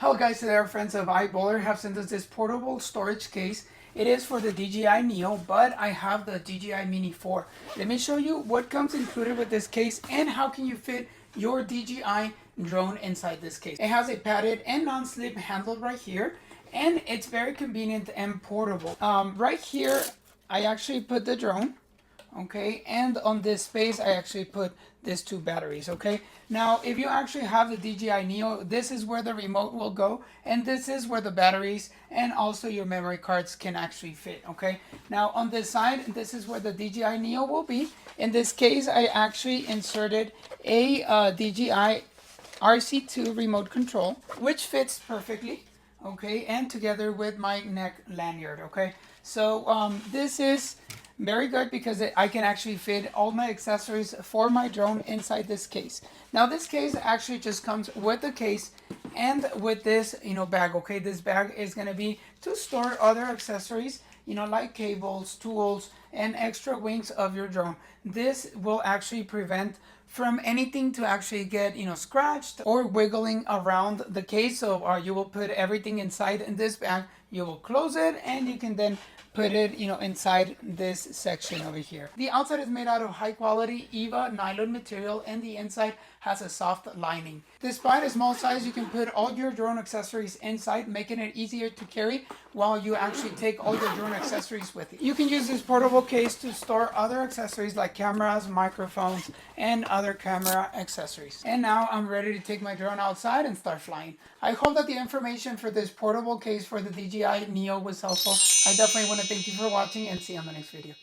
Hello guys, today our friends of ivoler have sent us this portable storage case. It is for the DJI Neo, but I have the DJI Mini 4. Let me show you what comes included with this case and how can you fit your DJI drone inside this case. It has a padded and non-slip handle right here, and it's very convenient and portable. Right here, I actually put the drone. Okay, and on this space I actually put these two batteries. Okay, now if you actually have the DJI Neo, this is where the remote will go, and this is where the batteries and also your memory cards can actually fit. Okay, now on this side, this is where the DJI Neo will be. In this case, I actually inserted a DJI RC2 remote control, which fits perfectly. Okay, and together with my neck lanyard. Okay, so this is very good because I can actually fit all my accessories for my drone inside this case. Now this case actually just comes with the case and with this, bag. Okay, this bag is going to be to store other accessories, like cables, tools, and extra wings of your drone. This will actually prevent from anything to actually get, scratched or wiggling around the case. So you will put everything inside in this bag. You will close it and you can then put it, inside this section over here. The outside is made out of high quality EVA nylon material and the inside has a soft lining. Despite a small size, you can put all your drone accessories inside, making it easier to carry while you actually take all your drone accessories with you. You can use this portable case to store other accessories like cameras, microphones, and other camera accessories. And now I'm ready to take my drone outside and start flying. I hope that the information for this portable case for the DJI Neo was helpful. I definitely want to thank you for watching and see you on the next video.